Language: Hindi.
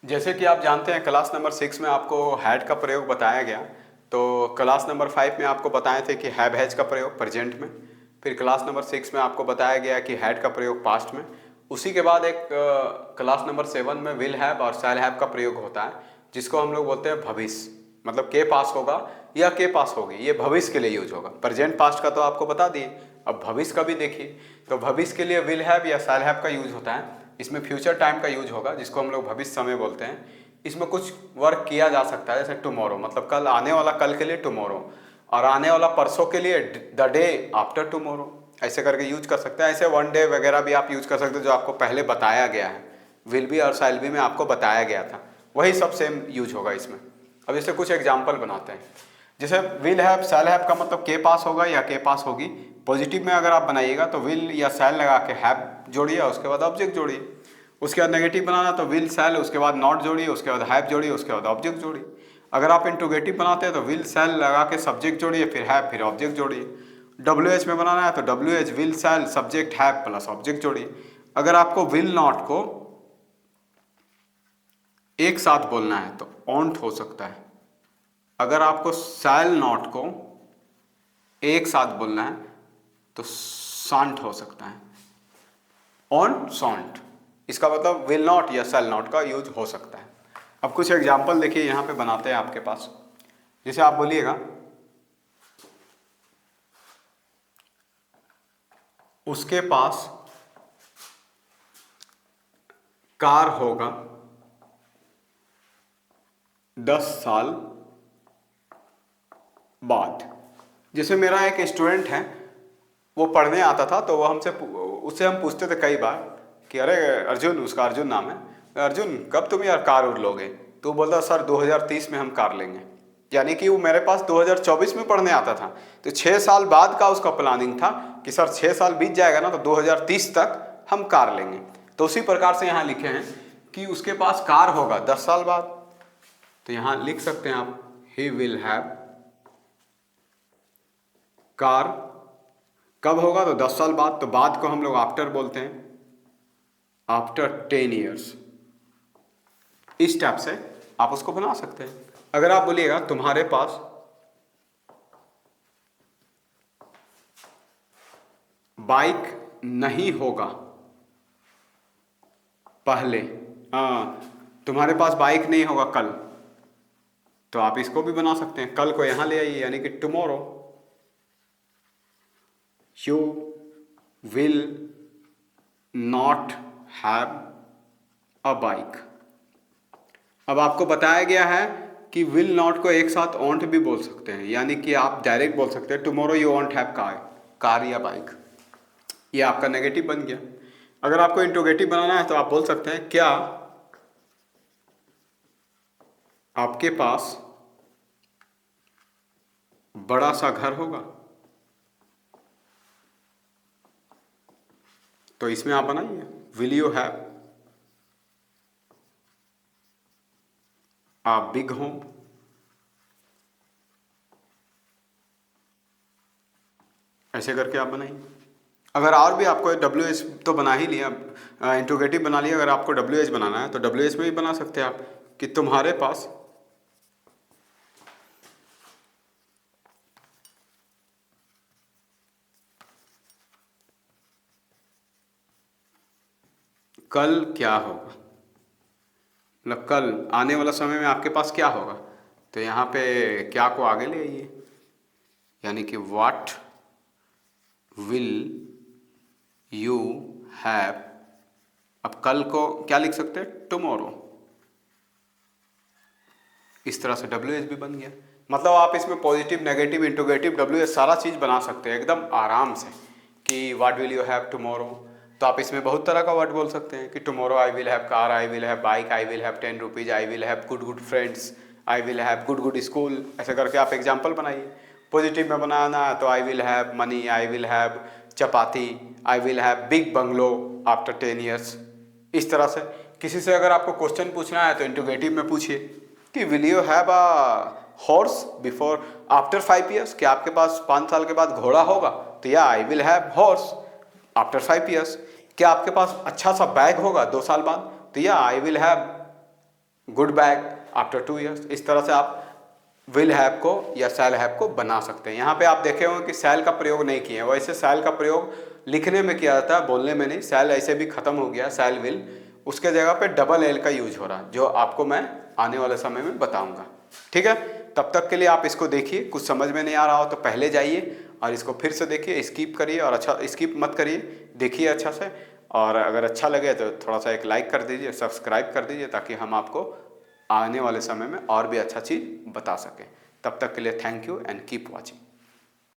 जैसे कि आप जानते हैं क्लास नंबर 6 में आपको हैड का प्रयोग बताया गया। तो क्लास नंबर 5 में आपको बताए थे कि हैव हैज का प्रयोग प्रेजेंट में। फिर क्लास नंबर 6 में आपको बताया गया कि हैड का प्रयोग पास्ट में। उसी के बाद एक क्लास नंबर 7 में विल हैव और शैल हैव का प्रयोग होता है, जिसको हम लोग बोलते हैं भविष्य। मतलब के पास होगा या के पास होगी, ये भविष्य के लिए यूज होगा। प्रेजेंट पास्ट का तो आपको बता दिए, अब भविष्य का भी देखिए। तो भविष्य के लिए विल हैव या शैल हैव का यूज होता है। इसमें फ्यूचर टाइम का यूज होगा, जिसको हम लोग भविष्य समय बोलते हैं। इसमें कुछ वर्क किया जा सकता है, जैसे टुमारो, मतलब कल, आने वाला कल के लिए टुमारो, और आने वाला परसों के लिए द डे आफ्टर टुमारो। ऐसे करके यूज कर सकते हैं। ऐसे वन डे वगैरह भी आप यूज कर सकते हैं, जो आपको पहले बताया गया है। विल बी और शैल बी में आपको बताया गया था, वही सब सेम यूज होगा इसमें। अब इससे कुछ एग्जाम्पल बनाते हैं। जैसे विल हैव शैल हैव का मतलब के पास होगा या के पास होगी। पॉजिटिव में अगर आप बनाइएगा तो विल या शैल लगा के हैव जोड़िए, उसके बाद ऑब्जेक्ट जोड़िए। उसके बाद नेगेटिव बनाना तो विल शैल, उसके बाद नॉट जोड़िए, उसके बाद हैव जोड़िए, उसके बाद ऑब्जेक्ट जोड़िए। अगर आप इंट्रोगेटिव बनाते हैं तो विल शैल लगा के सब्जेक्ट जोड़िए, फिर हैव, फिर ऑब्जेक्ट जोड़िए। डब्ल्यू एच में बनाना है तो W H will shell subject have plus object जोड़िए। अगर आपको विल नॉट को एक साथ बोलना है तो ऑन्ट हो सकता है। अगर आपको शैल नॉट को एक साथ बोलना है तो सांट हो सकता है, ऑन सॉन्ट। इसका मतलब विल नॉट या शैल नॉट का यूज हो सकता है। अब कुछ एग्जाम्पल देखिए यहाँ पे बनाते हैं आपके पास। जैसे आप बोलिएगा उसके पास कार होगा 10 साल बाद। जैसे मेरा एक स्टूडेंट है, वो पढ़ने आता था, तो वो उससे हम पूछते थे कई बार कि अरे अर्जुन, उसका अर्जुन नाम है, अर्जुन कब तुम यार कार उड़ लोगे? तो वो बोलता सर 2030 में हम कार लेंगे। यानी कि वो मेरे पास 2024 में पढ़ने आता था, तो 6 साल बाद का उसका प्लानिंग था कि सर 6 साल बीत जाएगा ना, तो 2030 तक हम कार लेंगे। तो उसी प्रकार से यहाँ लिखे हैं कि उसके पास कार होगा 10 साल बाद। तो यहाँ लिख सकते हैं आप ही विल हैव कार। कब होगा? तो 10 साल बाद। तो बाद को हम लोग आफ्टर बोलते हैं, आफ्टर 10 ईयर्स। इस टाइप से आप उसको बना सकते हैं। अगर आप बोलिएगा तुम्हारे पास बाइक नहीं होगा पहले, तुम्हारे पास बाइक नहीं होगा कल, तो आप इसको भी बना सकते हैं। कल को यहां ले आइए, यानी कि tomorrow you will not have a bike. अब आपको बताया गया है कि विल नॉट को एक साथ ऑन्ट भी बोल सकते हैं, यानी कि आप डायरेक्ट बोल सकते हैं tomorrow you want have car या बाइक। ये आपका नेगेटिव बन गया। अगर आपको इंट्रोगेटिव बनाना है तो आप बोल सकते हैं क्या आपके पास बड़ा सा घर होगा? तो इसमें आप बनाइए will you have a big home. ऐसे करके आप बनाइए। अगर और भी आपको डब्ल्यू एच तो बना ही लिया, इंट्रोगेटिव बना लिया। अगर आपको डब्ल्यू एच बनाना है तो डब्ल्यू एच में भी बना सकते हैं आप कि तुम्हारे पास कल क्या होगा। मतलब कल आने वाला समय में आपके पास क्या होगा, तो यहाँ पे क्या को आगे ले आइए, यानी कि व्हाट विल यू हैव। अब कल को क्या लिख सकते हैं? टुमारो। इस तरह से डब्ल्यू एच भी बन गया। मतलब आप इसमें positive, negative, interrogative, W H सारा चीज़ बना सकते हैं एकदम आराम से कि what will you have tomorrow. तो आप इसमें बहुत तरह का वर्ड बोल सकते हैं कि tomorrow I will have car, I will have bike, I will have 10 rupees, I will have good good friends, I will have good good school. ऐसे करके आप एग्जाम्पल बनाइए। पॉजिटिव में बनाना है तो I will have money, I will have chapati, I will have big bungalow after 10 years. इस तरह से किसी से अगर आपको क्वेश्चन पूछना है तो इंट्रोगेटिव में पूछिए कि will you have a horse before after 5 years. क्या आपके पास 5 साल के बाद घोड़ा होगा? तो या I will have horse after 5 years. क्या आपके पास अच्छा सा बैग होगा 2 साल बाद? तो या I will have good bag after 2 years. इस तरह से आप विल हैव को या शैल हैव को बना सकते हैं। यहाँ पे आप देखे होंगे कि शैल का प्रयोग नहीं किए हैं, वैसे शैल का प्रयोग लिखने में किया जाता है, बोलने में नहीं। शैल ऐसे भी खत्म हो गया, शैल विल, उसके जगह पे डबल एल का यूज हो रहा है, जो आपको मैं आने वाले समय में बताऊंगा। ठीक है, तब तक के लिए आप इसको देखिए। कुछ समझ में नहीं आ रहा हो तो पहले जाइए और इसको फिर से देखिए, स्किप करिए और अच्छा स्किप मत करिए, देखिए अच्छा से। और अगर अच्छा लगे तो थोड़ा सा एक लाइक कर दीजिए, सब्सक्राइब कर दीजिए, ताकि हम आपको आने वाले समय में और भी अच्छा चीज़ बता सकें। तब तक के लिए thank you and keep watching.